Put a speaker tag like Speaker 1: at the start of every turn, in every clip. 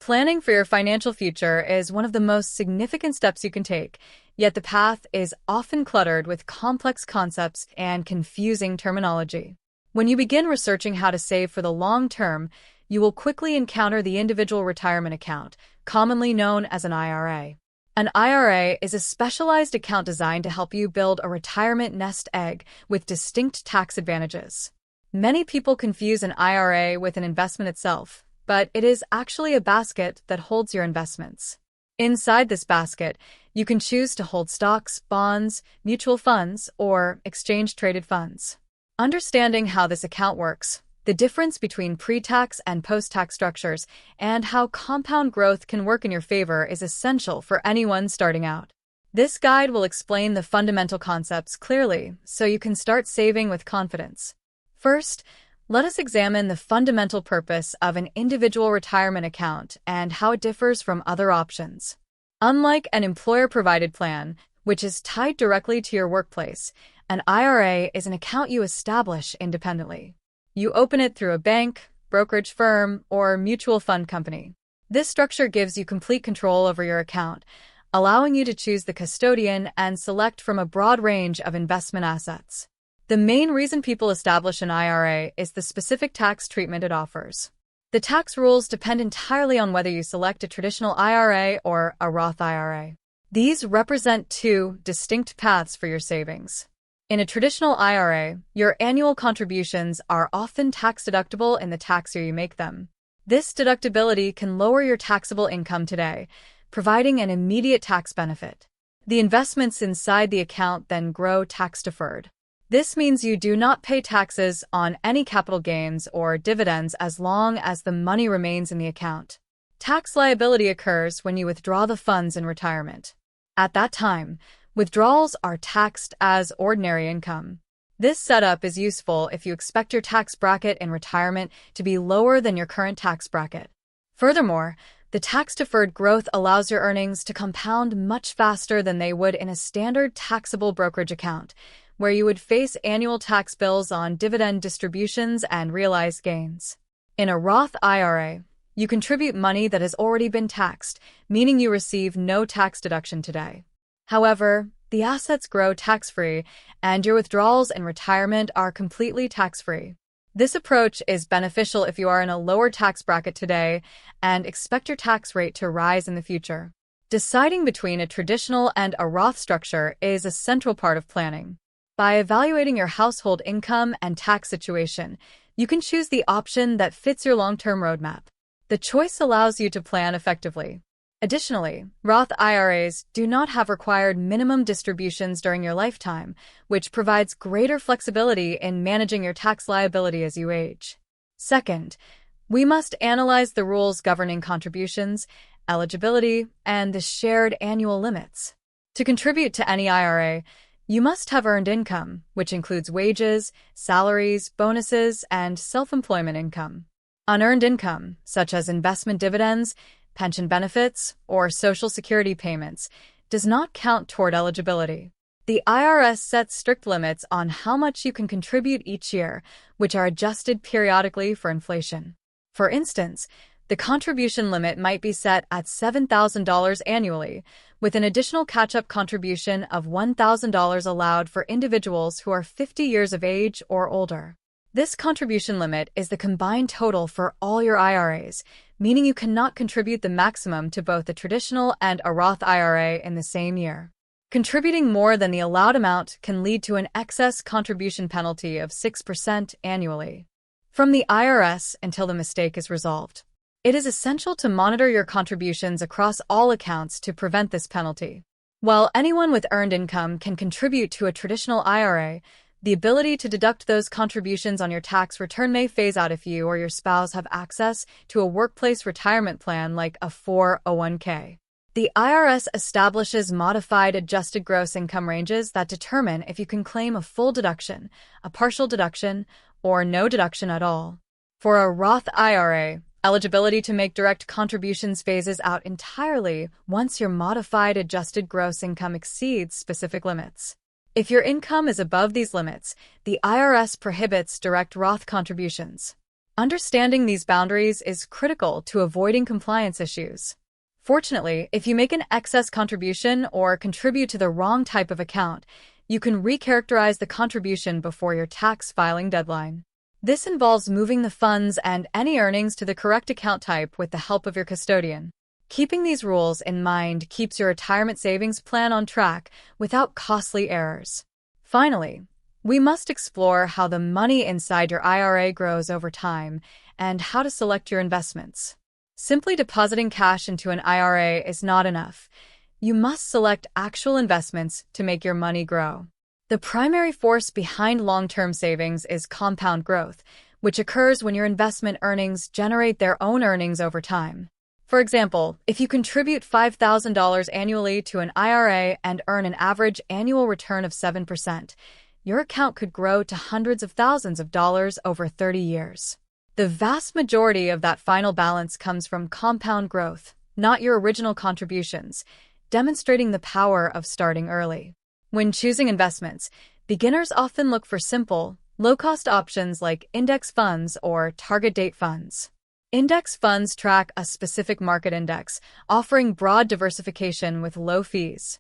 Speaker 1: Planning for your financial future is one of the most significant steps you can take, yet the path is often cluttered with complex concepts and confusing terminology. When you begin researching how to save for the long term, you will quickly encounter the individual retirement account, commonly known as an IRA. An IRA is a specialized account designed to help you build a retirement nest egg with distinct tax advantages. Many people confuse an IRA with an investment itself, but it is actually a basket that holds your investments. Inside this basket, you can choose to hold stocks, bonds, mutual funds, or exchange-traded funds. Understanding how this account works, the difference between pre-tax and post-tax structures, and how compound growth can work in your favor is essential for anyone starting out. This guide will explain the fundamental concepts clearly so you can start saving with confidence. First, let us examine the fundamental purpose of an individual retirement account and how it differs from other options. Unlike an employer-provided plan, which is tied directly to your workplace, an IRA is an account you establish independently. You open it through a bank, brokerage firm, or mutual fund company. This structure gives you complete control over your account, allowing you to choose the custodian and select from a broad range of investment assets. The main reason people establish an IRA is the specific tax treatment it offers. The tax rules depend entirely on whether you select a traditional IRA or a Roth IRA. These represent two distinct paths for your savings. In a traditional IRA, your annual contributions are often tax-deductible in the tax year you make them. This deductibility can lower your taxable income today, providing an immediate tax benefit. The investments inside the account then grow tax-deferred. This means you do not pay taxes on any capital gains or dividends as long as the money remains in the account. Tax liability occurs when you withdraw the funds in retirement. At that time, withdrawals are taxed as ordinary income. This setup is useful if you expect your tax bracket in retirement to be lower than your current tax bracket. Furthermore, the tax-deferred growth allows your earnings to compound much faster than they would in a standard taxable brokerage account, where you would face annual tax bills on dividend distributions and realized gains. In a Roth IRA, you contribute money that has already been taxed, meaning you receive no tax deduction today. However, the assets grow tax-free, and your withdrawals in retirement are completely tax-free. This approach is beneficial if you are in a lower tax bracket today and expect your tax rate to rise in the future. Deciding between a traditional and a Roth structure is a central part of planning. By evaluating your household income and tax situation, you can choose the option that fits your long-term roadmap. The choice allows you to plan effectively. Additionally, Roth IRAs do not have required minimum distributions during your lifetime, which provides greater flexibility in managing your tax liability as you age. Second, we must analyze the rules governing contributions, eligibility, and the shared annual limits. To contribute to any IRA, you must have earned income, which includes wages, salaries, bonuses, and self-employment income. Unearned income, such as investment dividends, pension benefits, or Social Security payments, does not count toward eligibility. The IRS sets strict limits on how much you can contribute each year, which are adjusted periodically for inflation. For instance, the contribution limit might be set at $7,000 annually, with an additional catch-up contribution of $1,000 allowed for individuals who are 50 years of age or older. This contribution limit is the combined total for all your IRAs, meaning you cannot contribute the maximum to both a traditional and a Roth IRA in the same year. Contributing more than the allowed amount can lead to an excess contribution penalty of 6% annually from the IRS until the mistake is resolved. It is essential to monitor your contributions across all accounts to prevent this penalty. While anyone with earned income can contribute to a traditional IRA, the ability to deduct those contributions on your tax return may phase out if you or your spouse have access to a workplace retirement plan like a 401k. The IRS establishes modified adjusted gross income ranges that determine if you can claim a full deduction, a partial deduction, or no deduction at all. For a Roth IRA, eligibility to make direct contributions phases out entirely once your modified adjusted gross income exceeds specific limits. If your income is above these limits, the IRS prohibits direct Roth contributions. Understanding these boundaries is critical to avoiding compliance issues. Fortunately, if you make an excess contribution or contribute to the wrong type of account, you can recharacterize the contribution before your tax filing deadline. This involves moving the funds and any earnings to the correct account type with the help of your custodian. Keeping these rules in mind keeps your retirement savings plan on track without costly errors. Finally, we must explore how the money inside your IRA grows over time and how to select your investments. Simply depositing cash into an IRA is not enough. You must select actual investments to make your money grow. The primary force behind long-term savings is compound growth, which occurs when your investment earnings generate their own earnings over time. For example, if you contribute $5,000 annually to an IRA and earn an average annual return of 7%, your account could grow to hundreds of thousands of dollars over 30 years. The vast majority of that final balance comes from compound growth, not your original contributions, demonstrating the power of starting early. When choosing investments, beginners often look for simple, low-cost options like index funds or target date funds. Index funds track a specific market index, offering broad diversification with low fees.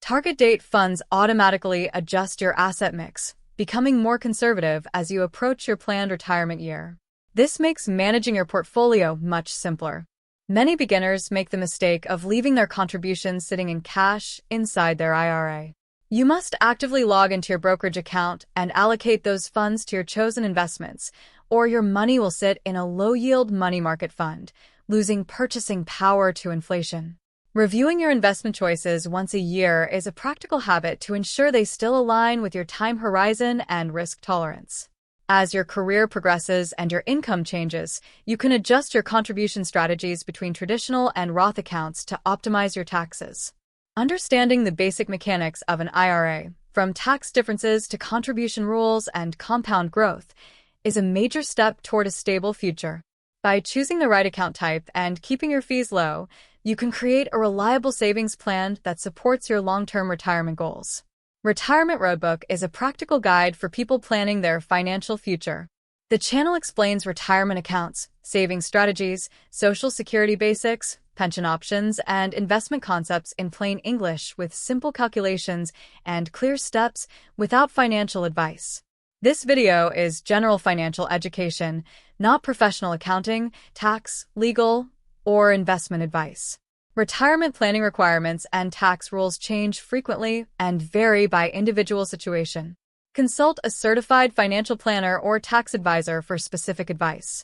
Speaker 1: Target date funds automatically adjust your asset mix, becoming more conservative as you approach your planned retirement year. This makes managing your portfolio much simpler. Many beginners make the mistake of leaving their contributions sitting in cash inside their IRA. You must actively log into your brokerage account and allocate those funds to your chosen investments, or your money will sit in a low-yield money market fund, losing purchasing power to inflation. Reviewing your investment choices once a year is a practical habit to ensure they still align with your time horizon and risk tolerance. As your career progresses and your income changes, you can adjust your contribution strategies between traditional and Roth accounts to optimize your taxes. Understanding the basic mechanics of an IRA, from tax differences to contribution rules and compound growth, is a major step toward a stable future. By choosing the right account type and keeping your fees low, you can create a reliable savings plan that supports your long-term retirement goals. Retirement Roadbook is a practical guide for people planning their financial future. The channel explains retirement accounts, saving strategies, Social Security basics, pension options, and investment concepts in plain English with simple calculations and clear steps without financial advice. This video is general financial education, not professional accounting, tax, legal, or investment advice. Retirement planning requirements and tax rules change frequently and vary by individual situation. Consult a certified financial planner or tax advisor for specific advice.